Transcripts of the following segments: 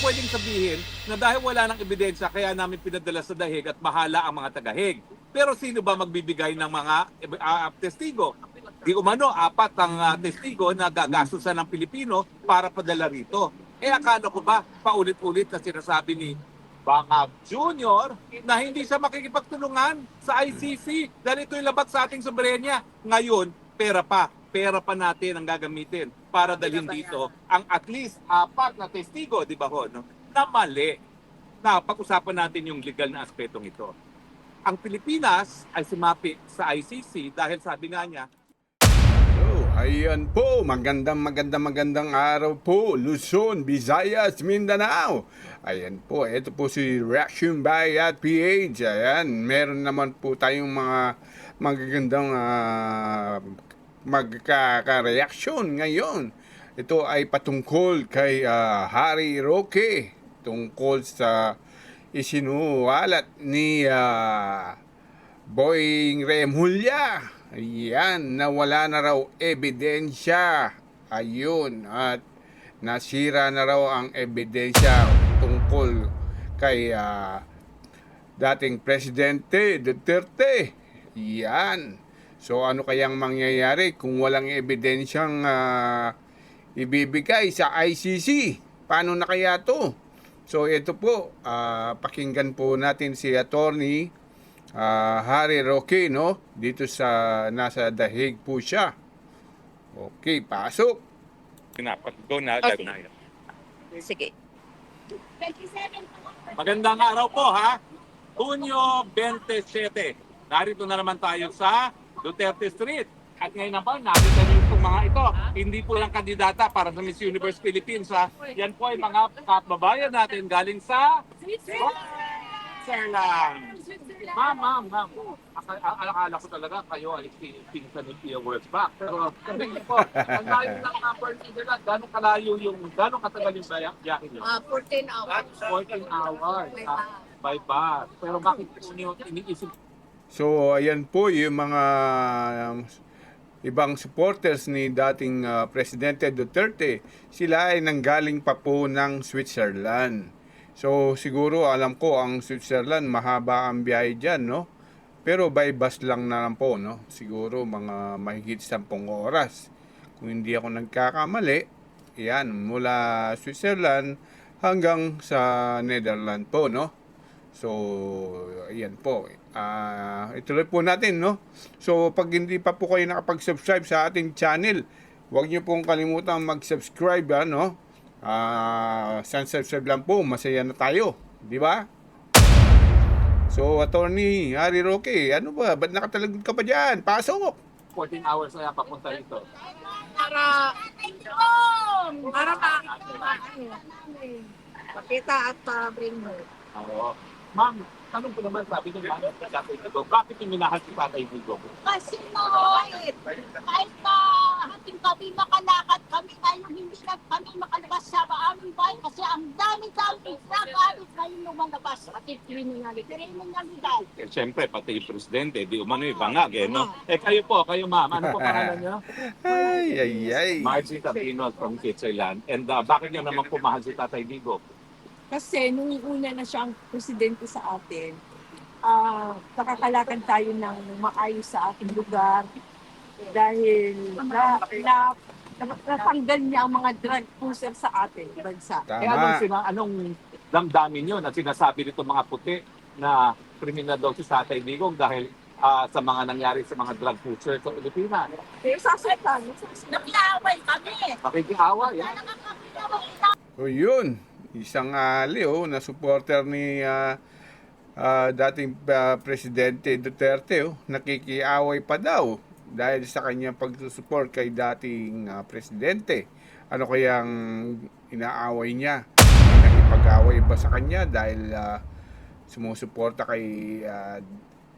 pwedeng sabihin na dahil wala ng ebidensya, kaya namin pinadala sa dahig at bahala ang mga tagahig. Pero sino ba magbibigay ng mga testigo? Di umano, 4 ang testigo na gagastusan ng Pilipino para padala rito. Akala ko ba, paulit-ulit na sinasabi ni Bangab Jr. na hindi siya makikipagtulungan sa ICC dahil ito'y labat sa ating soberenya. Ngayon, pera pa natin ang gagamitin para dalhin dito ang at least 4 na testigo, di ba ho, no? Na mali. Na pag-usapan natin yung legal na aspetong ito. Ang Pilipinas ay sumapi sa ICC dahil sabi nga niya, Ayan po, magandang araw po, Luzon, Visayas, Mindanao. Ayan po, ito po si Reaction by at PH. Ayan, meron naman po tayong mga magagandang magkaka-reaction ngayon. Ito ay patungkol kay Harry Roque, tungkol sa isinuwalat ni Boying Remulla. Ayan, nawala na raw ebidensya. Ayun, at nasira na raw ang ebidensya tungkol kay dating Presidente Duterte. Yan. So ano kayang mangyayari kung walang ebidensyang ibibigay sa ICC? Paano na kaya to? So ito po, pakinggan po natin si Attorney Harry Roque, no? Dito sa nasa dahig po siya. Okay, pasok. go na, live na yan. Sige. Magandang araw po, ha? Hunyo 27. Narito na naman tayo sa Duterte Street. At ngayon naman, nakita niyo itong mga ito. Hindi po lang kandidata para sa Miss Universe Philippines, ha? Yan po ay mga kababayan natin galing sa Switzerland. Ma'am. Akala ko talaga kayo ay pinsan ni Pia Words back. Pero hindi po, ang layo ng Switzerland, gano'ng katagal yung biyahe niyo? 14 hours. 14 hours by bus. Pero bakit po niyo iniisip? So ayan po yung mga ibang supporters ni dating Presidente Duterte. Sila ay nanggaling pa po ng Switzerland. So siguro alam ko ang Switzerland mahaba ang biyahe dyan, no? Pero by bus lang na lang po, no? Siguro mga mahigit 10 oras. Kung hindi ako nagkakamali, yan, mula Switzerland hanggang sa Netherlands po, no? So, ayan po. Ituloy po natin, no? So, pag hindi pa po kayo nakapag-subscribe sa ating channel, huwag niyo pong kalimutan mag-subscribe, no? Subscribe lang po, masaya na tayo, di ba? So, Attorney Harry Roque, ano ba? Ba't nakatalagod ka pa dyan? Pasok! 14 hours na papunta rito. Para pakita at bring mo. Oo. Ma'am, tanong ko naman, sabi ng mga Tatay Digong, bakit yung minahal si Tatay Digong? Kasi kahit na hating kami makalakad kami ngayon, hindi na kami makalabas sa aming bahay kasi ang dami-dami nag-aabot ngayon lumalabas at kriminalidad. Siyempre, pati yung presidente, di umano yung bangag, no? Kayo ma'am, ano po pangalan niyo? Ay. Margie Tapino from Switzerland. And bakit niyo naman pumahal si Tatay Digong? Kasi nung una na siyang presidente sa atin, nakakalakad tayo ng maayos sa ating lugar dahil natanggal niya ang mga drug pusher sa ating bansa. Tama. Anong damdamin niyo na sinasabi nito mga puti na kriminal daw si Tatay Digong dahil sa mga nangyari sa mga drug pusher sa Pilipinas? Kaya sasaitan, Nakiaway kami. Makikiawa, yan. O yun, isang na supporter ni dating Presidente Duterte, nakikiaway pa daw dahil sa kanyang pagsusupport kay dating Presidente. Ano kayang inaaway niya? Nakipag-away ba sa kanya dahil sumusuporta kay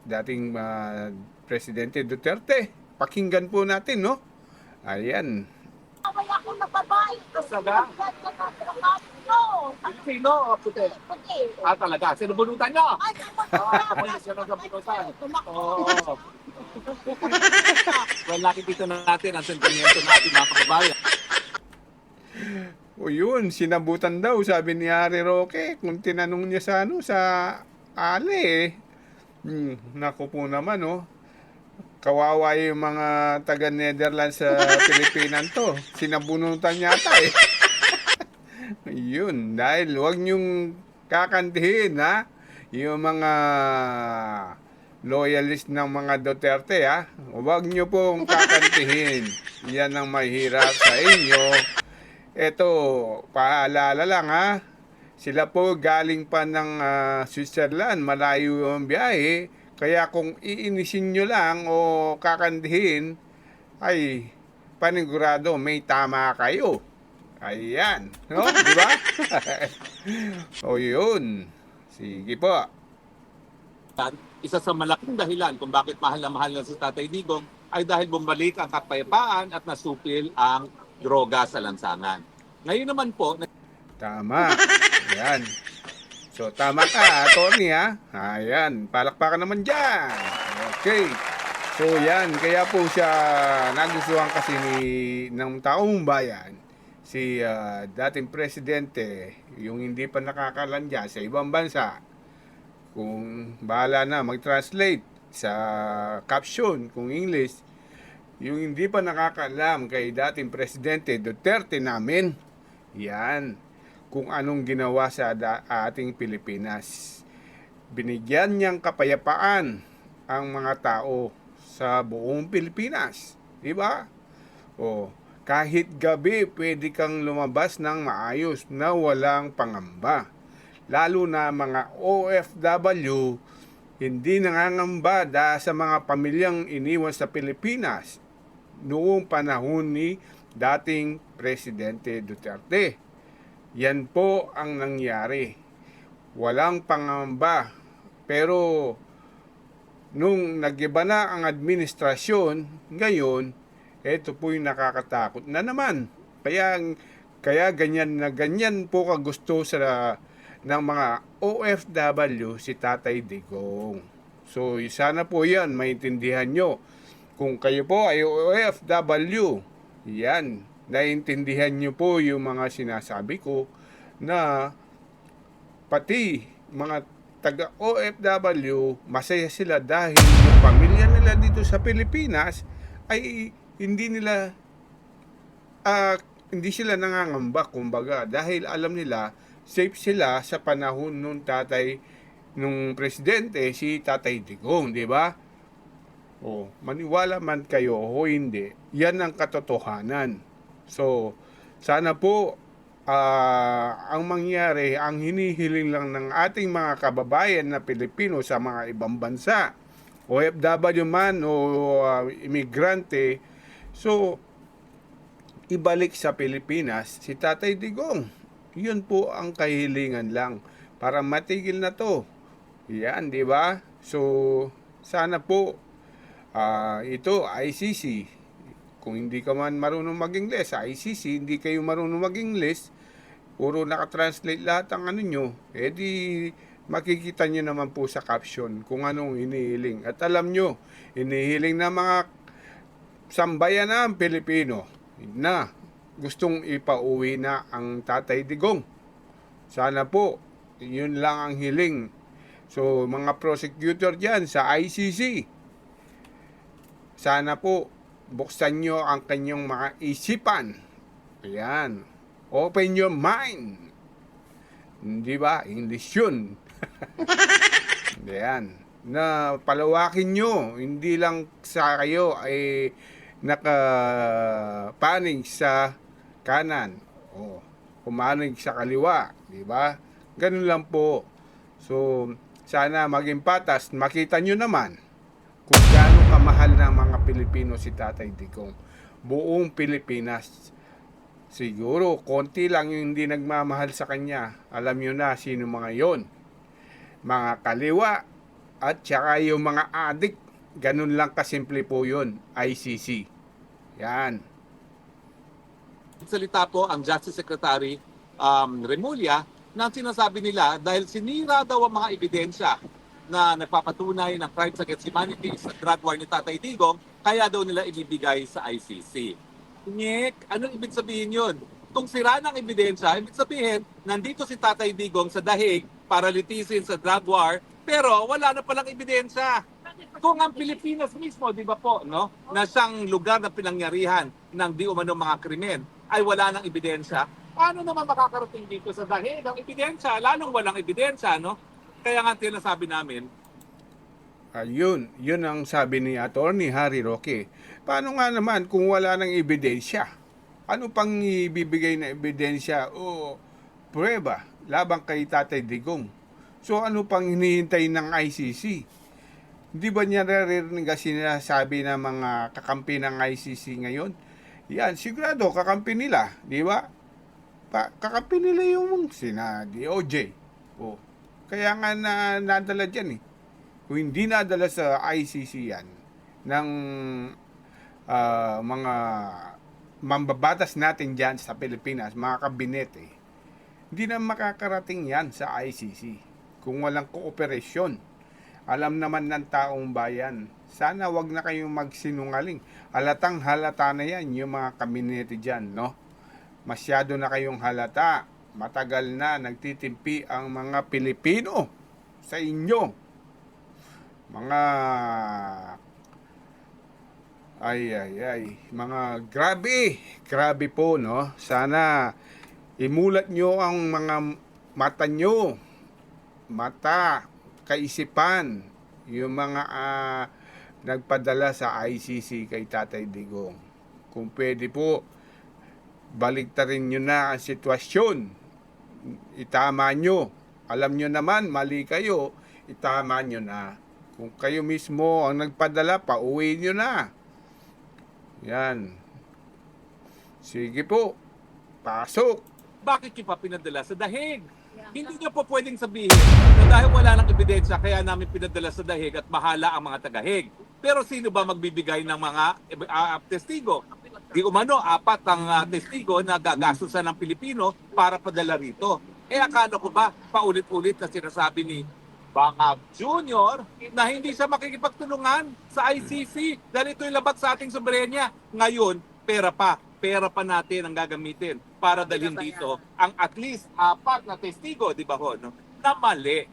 dating Presidente Duterte? Pakinggan po natin, no? Ayan. Away ako na babae. Talaga? Sino o puti? Puti. Talaga? Sinubunutan niyo? Ay, Siya nang kabunutan. Oo. Well, nakikita na natin ang sentimiento ng ating mga kababayan. O yun, sinabutan daw, sabi ni Harry Roque, kung tinanong niya sa ano, sa Ale eh. Naku po naman, oh. Kawawa yung mga taga Netherlands sa Pilipinas to. Sinabunutan yata eh. Yun, dahil huwag niyong kakantihin, ha? Yung mga loyalist ng mga Duterte, ha? Huwag niyo pong kakantihin. Yan ang mahirap sa inyo. Eto, paalala lang, ha? Sila po galing pa ng Switzerland, malayo ang biyahe. Kaya kung iinisin nyo lang o kakandihin, ay panigurado may tama kayo. Ayan, no? Di ba? O yun. Sige po. Isa sa malaking dahilan kung bakit mahal na si Tatay Digong ay dahil bumalik ang kapayapaan at nasupil ang droga sa lansangan. Ngayon naman po, Tama. Ayan. So, tama ka, Tony, ha? Ayan, palakpakan naman dyan. Okay. So, yan. Kaya po siya nagustuhan kasi ng taong bayan, si dating presidente, yung hindi pa nakakalandya sa ibang bansa, kung bahala na mag-translate sa caption, kung English, yung hindi pa nakakaalam kay dating presidente Duterte namin, yan, kung anong ginawa sa ating Pilipinas. Binigyan niyang kapayapaan ang mga tao sa buong Pilipinas. Di ba? O, kahit gabi pwede kang lumabas ng maayos na walang pangamba. Lalo na mga OFW, hindi nangangamba dahil sa mga pamilyang iniwan sa Pilipinas noong panahon ni dating Presidente Duterte. Yan po ang nangyari. Walang pangamba. Pero nung nag-iba na ang administrasyon, ngayon, ito po yung nakakatakot na naman. Kaya ganyan po kagusto sa ng mga OFW si Tatay Digong. So sana po yan maintindihan nyo. Kung kayo po ay OFW, yan, naiintindihan nyo po yung mga sinasabi ko na pati mga taga OFW masaya sila dahil yung pamilya nila dito sa Pilipinas ay hindi sila nangangamba, kumbaga, dahil alam nila safe sila sa panahon nung presidente si Tatay Digong, di ba? O, maniwala man kayo o hindi, yan ang katotohanan. So, sana po ang mangyari, ang hinihiling lang ng ating mga kababayan na Pilipino sa mga ibang bansa, OFW man o imigrante, so, ibalik sa Pilipinas si Tatay Digong. Yun po ang kahilingan lang para matigil na to. Yan, di ba? So, sana po ito, ICC, kung hindi ka man marunong mag-Ingles, sa ICC, hindi kayo marunong mag-Ingles, puro nakatranslate lahat ang ano nyo, edi makikita nyo naman po sa caption kung anong inihiling. At alam nyo, inihiling na mga sambayan na ang Pilipino na gustong ipauwi na ang Tatay Digong. Sana po, yun lang ang hiling. So, mga prosecutor dyan sa ICC, sana po, buksan nyo ang kanyang mga isipan. Ayan. Open your mind. Hindi ba? English yun. Ayan. Na palawakin nyo. Hindi lang sa kayo ay nakapanig sa kanan. O pumanig sa kaliwa. Di ba? Ganun lang po. So, sana maging patas. Makita nyo naman kung gaano kamahal ng mga Pilipino si Tatay Digong. Buong Pilipinas. Siguro, konti lang yung hindi nagmamahal sa kanya. Alam nyo na sino mga yon. Mga kaliwa at saka yung mga adik. Ganun lang kasimple po yun. ICC. Yan. salita po ang Justice Secretary Remulla na sinasabi nila dahil sinira daw ang mga ebidensya na nagpapatunay ng crimes against humanity sa drug war ni Tatay Digong, kaya daw nila ibibigay sa ICC. Nick, anong ibig sabihin yun? Kung sira ng ebidensya, ibig sabihin, nandito si Tatay Digong sa dahig para litisin sa drug war, pero wala na palang ebidensya. Kung ang Pilipinas mismo, di ba po, no, na siyang lugar na pinangyarihan ng di umano mga krimen, ay wala ng ebidensya, paano naman makakarating dito sa dahig ang ebidensya? Lalong walang ebidensya, no? Kaya nga tinasabi namin, Ayun, yun ang sabi ni Attorney Harry Roque. Paano nga naman kung wala ng ebidensya? Ano pang ibibigay na ebidensya o prueba labang kay Tatay Digong? So ano pang hinihintay ng ICC? Di ba niya naririnig ang sinasabi ng mga kakampi ng ICC ngayon? Yan, sigurado kakampi nila, di ba? Kakampi nila yung sina DOJ. O, kaya nga nadala dyan eh. Kung hindi nadala sa ICC yan ng mga mambabatas natin dyan sa Pilipinas, mga kabinete, hindi na makakarating yan sa ICC kung walang kooperasyon. Alam naman ng taong bayan, sana wag na kayong magsinungaling. Halatang halata na yan yung mga kabinete dyan, no? Masyado na kayong halata. Matagal na nagtitimpi ang mga Pilipino sa inyo. Mga mga grabe po, no? Sana imulat nyo ang mga mata, kaisipan, yung mga nagpadala sa ICC kay Tatay Digong. Kung pwede po, baliktarin nyo na ang sitwasyon. Itama nyo. Alam nyo naman, mali kayo, itama nyo na. Kung kayo mismo ang nagpadala, pauwi nyo na. Yan. Sige po. Pasok. bakit nyo pa pinadala sa dahig? Hindi nyo po pwedeng sabihin na dahil wala ng ebidensya, kaya namin pinadala sa dahig at bahala ang mga tagahig. Pero sino ba magbibigay ng mga testigo? Di umano, 4 ang testigo na gagastusan ng Pilipino para padala rito. Akala ko ba, paulit-ulit na sinasabi ni Bangag Jr. na hindi siya makikipagtulungan sa ICC dahil ito'y labat sa ating soberenya. Ngayon, pera pa natin ang gagamitin para dalhin dito ang at least 4 na testigo, di ba ho, no? Na mali.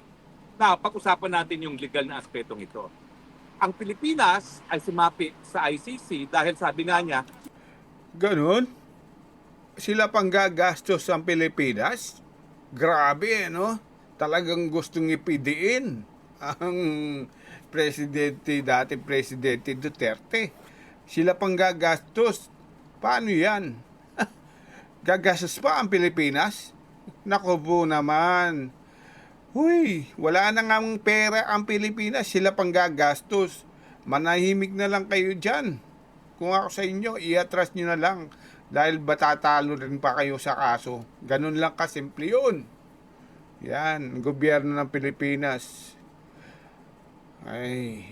Na pag-usapan natin yung legal na aspetong ito. Ang Pilipinas ay sumapit sa ICC dahil sabi nga niya, Ganun? Sila pang gagastos ang Pilipinas? Grabe, no? Talagang gustong ipidiin ang dating Presidente Duterte. Sila pang gagastos. Paano yan? Gagastos pa ang Pilipinas? Naku po naman. Huy, wala na nga pera ang Pilipinas. Sila pang gagastos. Manahimik na lang kayo dyan. Kung ako sa inyo, i-atras nyo na lang. Dahil batatalo rin pa kayo sa kaso. Ganun lang kasimple yun. Yan, gobyerno ng Pilipinas. Ay.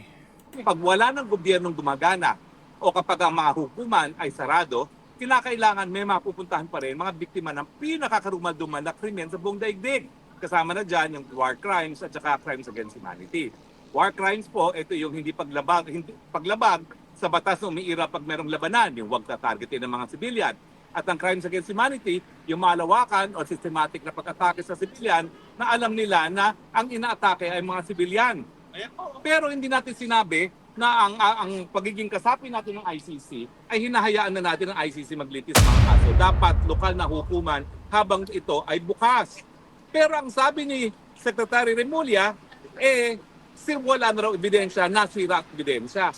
pag wala ng gobyernong gumagana o kapag ang mga hukuman ay sarado, kinakailangan may mapupuntahan pa rin mga biktima ng pinakakarumal-dumal na krimen sa buong daigdig. Kasama na dyan yung war crimes at saka crimes against humanity. War crimes po, ito yung hindi paglabag sa batas na umiira pag merong labanan, yung huwag tatargetin ng mga sibilyan. At ang crimes against humanity, yung malawakan o systematic na pag-atake sa sibilyan na alam nila na ang inaatake ay mga sibilyan. Pero hindi natin sinabi na ang pagiging kasapi natin ng ICC ay hinahayaan na natin ng ICC maglitis mga kaso. Dapat lokal na hukuman habang ito ay bukas. Pero ang sabi ni Secretary Remulla, wala na raw ebidensya, nasira ang ebidensya.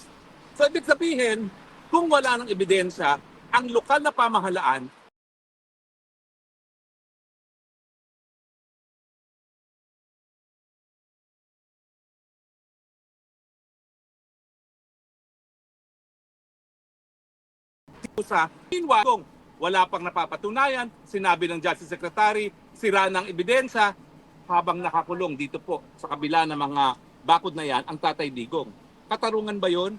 So ibig sabihin, kung wala ng ebidensya, ang lokal na pamahalaan sa hinwagong wala pang napapatunayan, sinabi ng Justice Secretary, sira ng ebidensya habang nakakulong dito po sa kabila ng mga bakod na yan ang Tatay Digong. Katarungan ba yon?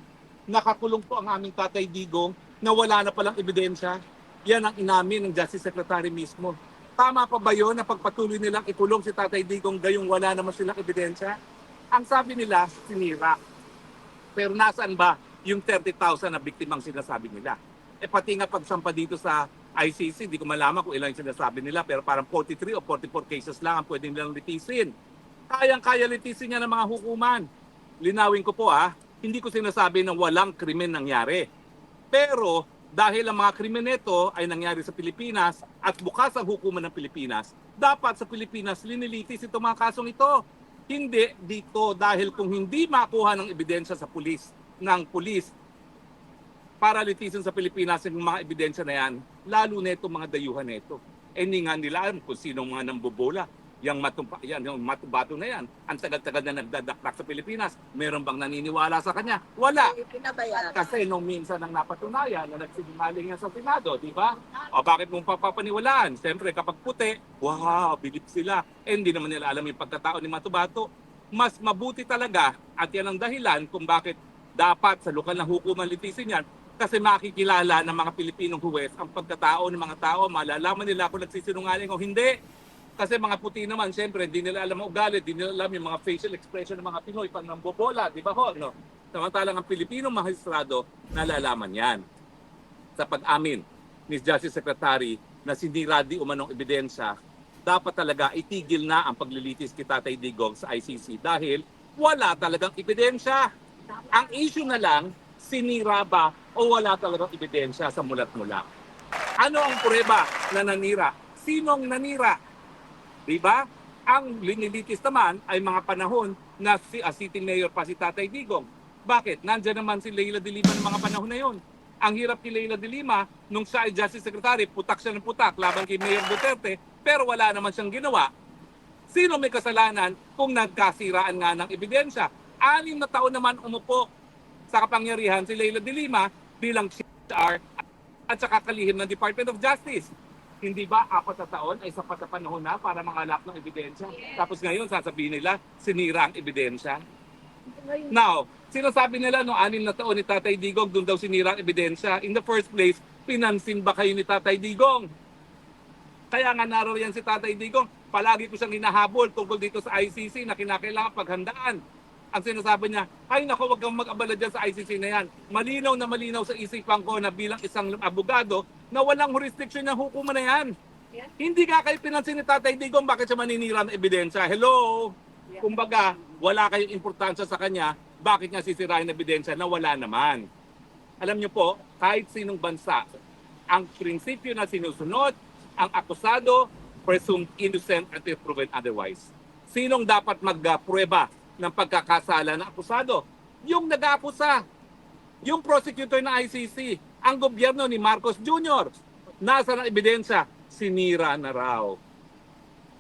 Nakakulong po ang aming Tatay Digong na wala na palang ebidensya. Yan ang inamin ng Justice Secretary mismo. Tama pa ba yon na pagpatuloy nilang ikulong si Tatay Digong gayong wala naman silang ebidensya? Ang sabi nila, sinira. Pero nasaan ba yung 30,000 na biktimang sinasabi nila? Pati nga pagsampa dito sa ICC, di ko malaman kung ilan yung sinasabi nila, pero parang 43 o 44 cases lang ang pwedeng nilang litisin. Kayang-kaya litisin niya ng mga hukuman. Linawin ko po hindi ko sinasabi na walang krimen nangyari. Pero dahil ang mga krimen nito ay nangyari sa Pilipinas at bukas ang hukuman ng Pilipinas, dapat sa Pilipinas linilitis itong mga kasong ito. Hindi dito dahil kung hindi makuha ng ebidensya sa pulis, ng pulis, para litisin sa Pilipinas yung mga ebidensya na yan, lalo na itong mga dayuhan na ito. Hindi nga nila alam kung sino mga nambobola. Yung matubato na yan. Ang tagal-tagal na nagdadakdak sa Pilipinas. Meron bang naniniwala sa kanya? Wala. Kasi nung minsan ang napatunayan na nagsinungaling yan sa Senado, di ba? O bakit mong papapaniwalaan? Siyempre kapag puti, wow, bilib sila. Hindi naman nila alam yung pagkatao ni Matubato. Mas mabuti talaga, at yan ang dahilan kung bakit dapat sa lokal na hukuman litisin yan, kasi makikilala ng mga Pilipinong huwes ang pagkatao ng mga tao, malalaman nila kung nagsisinungaling o hindi. Kasi mga puti naman, siyempre, hindi nila alam ang ugali, hindi nila alam yung mga facial expression ng mga Pinoy pag nambobola, di ba ho? No? Samantalang ang Pilipinong magistrado, nalalaman yan. Sa pag-amin ni Justice Secretary na sinira di umanong ebidensya, dapat talaga itigil na ang paglilitis kay Tatay Digong sa ICC dahil wala talagang ebidensya. Ang issue na lang, sinira ba o wala talagang ebidensya sa mulat-mula. Ano ang prueba na nanira? Sinong nanira? Diba? Ang linilitis naman ay mga panahon na city mayor pa si Tatay Digong. Bakit? Nandiyan naman si Leila de Lima ng mga panahon na yon. Ang hirap ni Leila de Lima, nung siya ay Justice Secretary, putak siya ng putak laban kay Mayor Duterte, pero wala naman siyang ginawa. Sino may kasalanan kung nagkasiraan nga ng ebidensya? 6 na taon naman umupo sa kapangyarihan si Leila de Lima bilang CHR at saka kalihim ng Department of Justice. Hindi ba 4 na taon ay sapat na panahon na para mangalap ng ebidensya? Tapos ngayon sasabihin nila, sinira ang ebidensya. Now, sinasabi nila no 6 na taon ni Tatay Digong, doon daw sinira ang ebidensya. In the first place, pinansin ba kayo ni Tatay Digong? Kaya nga naroon si Tatay Digong, palagi ko siyang hinahabol tungkol dito sa ICC na kinakailangan paghandaan. Ang sinasabi niya, ay naku, wag kang mag-abala dyan sa ICC na yan. Malinaw na malinaw sa isipan ko na bilang isang abogado na walang jurisdiction ng hukuman na yan. Yeah. Hindi ka kayo pinansin ni Tatay Digong, bakit siya maninira ng ebidensya? Hello? Yeah. Kumbaga, wala kayong importansya sa kanya, bakit niya sisirain ng ebidensya na wala naman? Alam niyo po, kahit sinong bansa, ang prinsipyo na sinusunod, ang akusado, presumed innocent until proven otherwise. Sinong dapat magprueba ng pagkakasala ng akusado? Yung nag-aakusa, yung prosecutor ng ICC, ang gobyerno ni Marcos Jr. Nasa ng ebidensya, sinira na raw.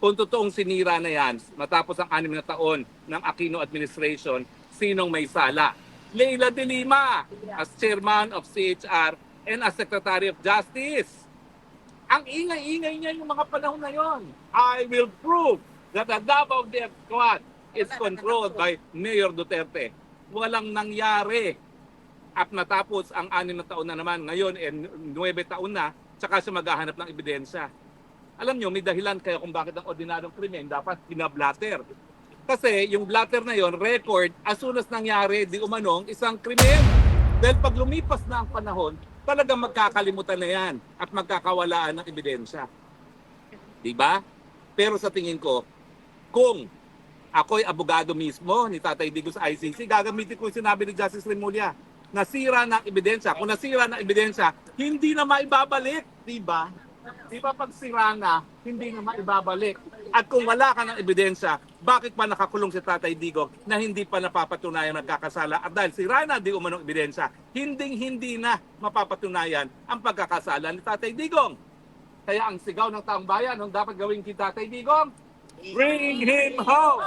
Kung totoong sinira na yan, matapos ang 6 na taon ng Aquino administration, sinong may sala? Leila de Lima as chairman of CHR and as Secretary of Justice. Ang ingay-ingay niya yung mga panahon na yon. I will prove that the Davao Death Squad is controlled by Mayor Duterte. Walang nangyari. At natapos ang 6 na taon na naman, ngayon 9 taon na, tsaka siya maghahanap ng ebidensya. Alam nyo, may dahilan kaya kung bakit ang ordinaryong krimen dapat binablatter. Kasi yung blatter na yon, record, as soon as nangyari, di umanong isang krimen. Dahil pag lumipas na ang panahon, talagang magkakalimutan na yan at magkakawalaan ng ebidensya. Diba? Pero sa tingin ko, kung ako'y abogado mismo ni Tatay Digong sa ICC, gagamitin ko yung sinabi ni Justice Remulla. Nasira ng ebidensya. Kung nasira ng ebidensya, hindi na maibabalik. Diba? Diba pag sira na, hindi na maibabalik. At kung wala ka ng ebidensya, bakit pa nakakulong si Tatay Digong na hindi pa napapatunayan nagkakasala? At dahil sira na di umanong ebidensya, hindi na mapapatunayan ang pagkakasala ni Tatay Digong. Kaya ang sigaw ng taong bayan, ang dapat gawin kay Tatay Digong, bring him home!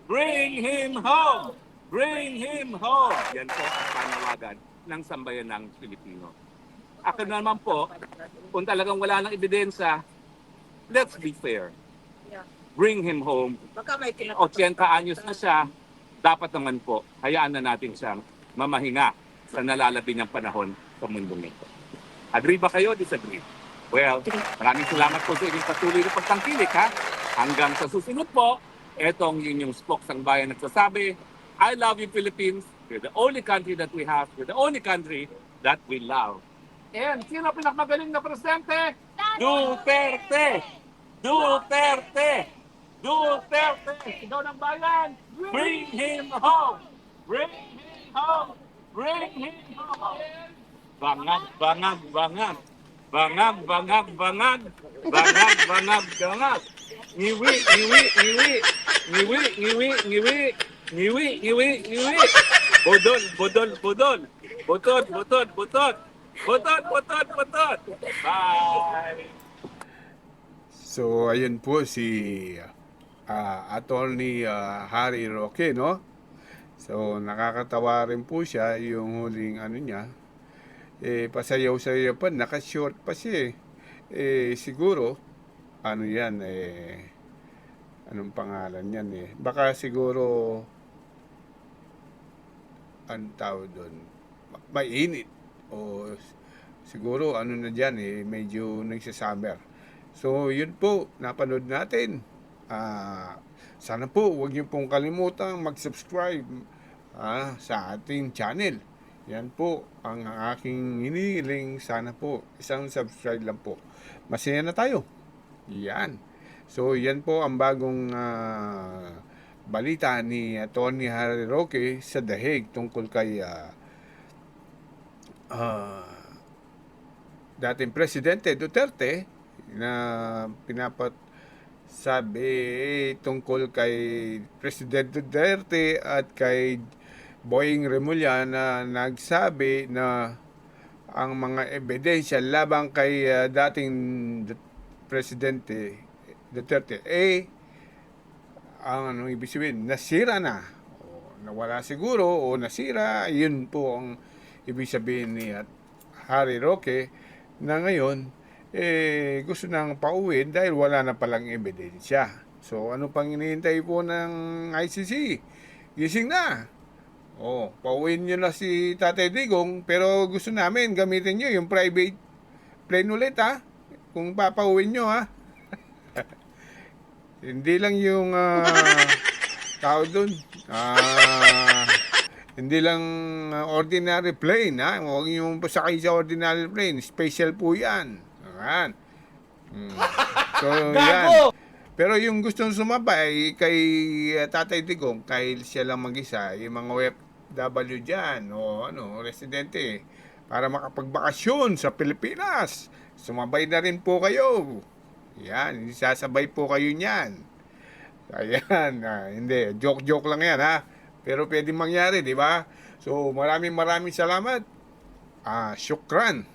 Bring him home! Bring him home! Yan po ang panawagan ng sambayan ng Pilipino. Akin naman po, kung talagang wala ng ebidensya, let's be fair. Bring him home. Baka may 80 anyos na siya, dapat naman po, hayaan na natin siyang mamahinga sa nalalabi niyang panahon sa mundong ito. Agree ba kayo? Disagree? Well, maraming salamat po sa inyong patuloy na pagtangkilik ha. Hanggang sa susunod po, etong yun yung spokes ang bayan nagsasabi, I love you Philippines. You're the only country that we have. You're the only country that we love. And sino pinakamagaling na presidente? Duterte! Duterte! Duterte! Sigaw ng bayan! Bring him home! Bring him home! Bring him home! Bangag, bangag, bangag! Bangag, bangag, bangag! Bangag, bangag, bangag! Ngiwi, ngiwi, ngiwi! Ngiwi, ngiwi, ngiwi! Ngiwi, ngiwi, ngiwi! Budol, budol, budol! Butod, butod, butod! Butod, butod, butod! Bye! So, ayun po si Attorney Harry Roque, no? So, nakakatawa rin po siya yung huling ano niya. Pasayaw-sayaw pa, naka-short pa siya siguro, ano yan, anong pangalan yan Baka siguro, anong tawag doon, mainit. O siguro, ano na dyan medyo nagsasummer. So, yun po, napanood natin. Sana po, huwag niyo pong kalimutang mag-subscribe sa ating channel. Yan po ang aking hinihiling. Sana po, isang subscribe lang po. Masaya na tayo. Yan. So, yan po ang bagong balita ni Tony Harry Roque sa The Hague tungkol kay dating Presidente Duterte na sabi tungkol kay President Duterte at kay Boying Remulla na nagsabi na ang mga ebidensya labang kay dating Presidente Duterte ang ano ibig sabihin, nasira na o nawala siguro o nasira, yun po ang ibig sabihin ni Harry Roque na ngayon gusto nang pauwiin dahil wala na palang ebidensya. So, ano pang hinihintay po ng ICC? Gising na! Pauwiin nyo na si Tatay Digong, pero gusto namin gamitin nyo yung private plane ulit, kung papauwiin nyo, Hindi lang yung tao dun. Hindi lang ordinary plane, Huwag yung pasakay sa ordinary plane. Special po yan. Ayan. So, yan. Pero yung gustong sumabay kay Tatay Digong, kahit siya lang mag-isa, yung mga OFW dyan, o residente, para makapagbakasyon sa Pilipinas, sumabay na rin po kayo. Yan, sasabay po kayo niyan. Ayan, hindi, joke lang yan, Pero pwedeng mangyari, di ba? So, maraming salamat. Syukran.